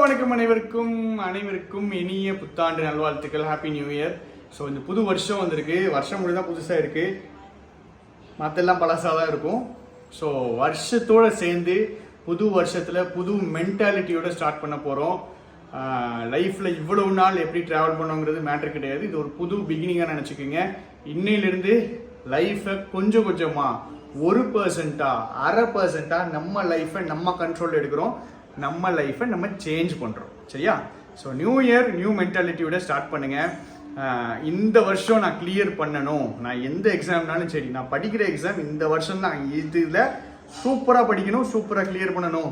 வணக்கம் அனைவருக்கும் இனிய புத்தாண்டு நல்வாழ்த்துக்கள். Happy new year. ஸோ இந்த புது வருஷம் வந்திருக்கு. வருஷம் முடிதான் புதுசாக இருக்குது, மற்றெல்லாம் பழசாக தான் இருக்கும். ஸோ வருஷத்தோடு சேர்ந்து புது வருஷத்தில் புது மென்டாலிட்டியோடு ஸ்டார்ட் பண்ண போகிறோம். லைஃப்பில் இவ்வளவு நாள் எப்படி ட்ராவல் பண்ணோங்கிறது மேட்ரு கிடையாது. இது ஒரு புது பிகினிங்காக நினச்சிக்கோங்க. இன்னையிலிருந்து லைஃப்பை கொஞ்சம் கொஞ்சமாக 1% 0.5% நம்ம லைஃப்பை நம்ம கண்ட்ரோல் எடுக்கிறோம். நம்ம லைஃப்பை நம்ம சேஞ்ச் பண்ணுறோம். சரியா? ஸோ நியூ இயர் நியூ மென்டாலிட்டியோட ஸ்டார்ட் பண்ணுங்கள். இந்த வருஷம் நான் கிளியர் பண்ணணும். நான் எந்த எக்ஸாம்னாலும் சரி, நான் படிக்கிற எக்ஸாம் இந்த வருஷம் தான், இதில் சூப்பராக படிக்கணும், சூப்பராக கிளியர் பண்ணணும்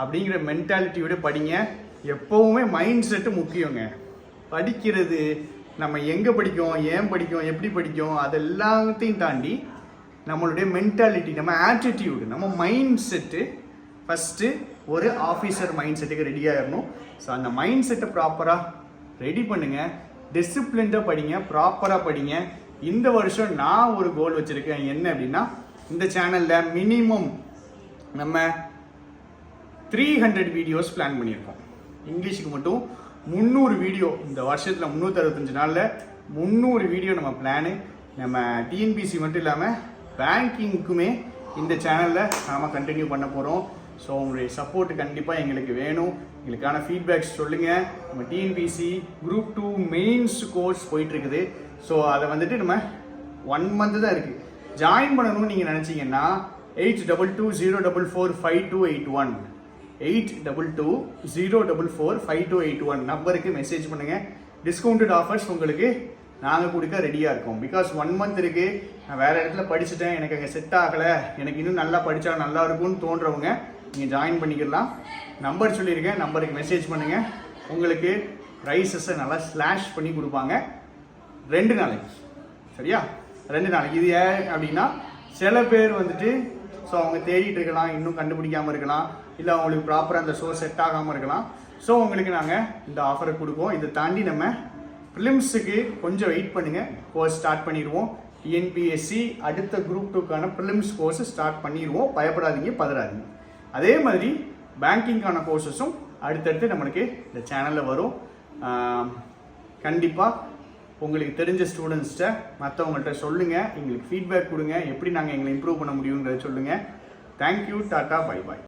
அப்படிங்கிற மென்டாலிட்டியோட படிங்க. எப்போவுமே மைண்ட் செட்டு முக்கியங்க. படிக்கிறது நம்ம எங்கே படிக்கும், ஏன் படிக்கும், எப்படி படிக்கும், அதெல்லாத்தையும் தாண்டி நம்மளுடைய மென்டாலிட்டி, நம்ம ஆட்டிடியூடு, நம்ம மைண்ட் செட்டு ஃபஸ்ட்டு ஒரு ஆஃபீஸர் மைண்ட் செட்டுக்கு ரெடியாகிடணும். ஸோ அந்த மைண்ட் செட்டை ப்ராப்பராக ரெடி பண்ணுங்கள். டிசிப்ளின்டாக படிங்க, ப்ராப்பராக படிங்க. இந்த வருஷம் நான் ஒரு கோல் வச்சுருக்கேன். என்ன அப்படின்னா, இந்த சேனலில் மினிமம் நம்ம 300 வீடியோஸ் பிளான் பண்ணியிருக்கோம். இங்கிலீஷுக்கு மட்டும் 300 வீடியோ. இந்த வருஷத்தில் 365 நாளில் 300 வீடியோ நம்ம பிளானு. நம்ம டிஎன்பிசி மட்டும் இல்லாமல் பேங்கிங்க்குமே இந்த சேனலில் நாம் கண்டினியூ பண்ண போகிறோம். ஸோ உங்களுடைய சப்போர்ட் கண்டிப்பாக எங்களுக்கு வேணும். எங்களுக்கான ஃபீட்பேக்ஸ் சொல்லுங்கள். நம்ம டிஎன்பிசி குரூப் 2 மெயின்ஸ் கோர்ஸ் போயிட்டுருக்குது. ஸோ அதை வந்துட்டு நம்ம 1 month தான் இருக்குது. ஜாயின் பண்ணணும்னு நீங்கள் நினச்சிங்கன்னா 8220445281 8220445281 நம்பருக்கு மெசேஜ் பண்ணுங்கள். டிஸ்கவுண்டட் ஆஃபர்ஸ் உங்களுக்கு நாங்கள் கொடுக்க ரெடியாக இருக்கோம். பிகாஸ் 1 month இருக்குது, நான் வேறு இடத்துல படிச்சுட்டேன், எனக்கு அங்கே செட் ஆகலை, எனக்கு இன்னும் நல்லா படித்தா நல்லா இருக்கும்னு தோன்றவங்க நீங்கள் ஜாயின் பண்ணிக்கலாம். நம்பர் சொல்லியிருக்கேன், நம்பருக்கு மெசேஜ் பண்ணுங்கள். உங்களுக்கு ப்ரைஸஸை நல்லா ஸ்லாஷ் பண்ணி கொடுப்பாங்க 2 நாளைக்கு. சரியா? 2 நாளைக்கு. இது ஏன் அப்படின்னா, சில பேர் வந்துட்டு ஸோ அவங்க தேடிட்டு இருக்கலாம், இன்னும் கண்டுபிடிக்காமல் இருக்கலாம், இல்லை அவங்களுக்கு ப்ராப்பராக அந்த ஷோ செட் ஆகாமல் இருக்கலாம். ஸோ உங்களுக்கு நாங்கள் இந்த ஆஃபரை கொடுப்போம். இதை தாண்டி நம்ம ப்ரிலிம்ஸுக்கு கொஞ்சம் வெயிட் பண்ணுங்கள், கோர்ஸ் ஸ்டார்ட் பண்ணிடுவோம். டிஎன்பிஎஸ்சி அடுத்த குரூப் 2க்கான ப்ரிலிம்ஸ் கோர்ஸ் ஸ்டார்ட் பண்ணிடுவோம். பயப்படாதீங்க, பதறாதீங்க. அதே மாதிரி பேங்கிங்கான கோர்ஸஸும் அடுத்தடுத்து நம்மளுக்கு இந்த சேனலில் வரும். கண்டிப்பாக உங்களுக்கு தெரிஞ்ச ஸ்டூடெண்ட்ஸ்கிட்ட மற்றவங்கள்ட்ட சொல்லுங்கள், எங்களுக்கு ஃபீட்பேக் கொடுங்க, எப்படி நாங்கள் எங்களை இம்ப்ரூவ் பண்ண முடியுங்கிறத சொல்லுங்கள். Thank you, tata, bye bye.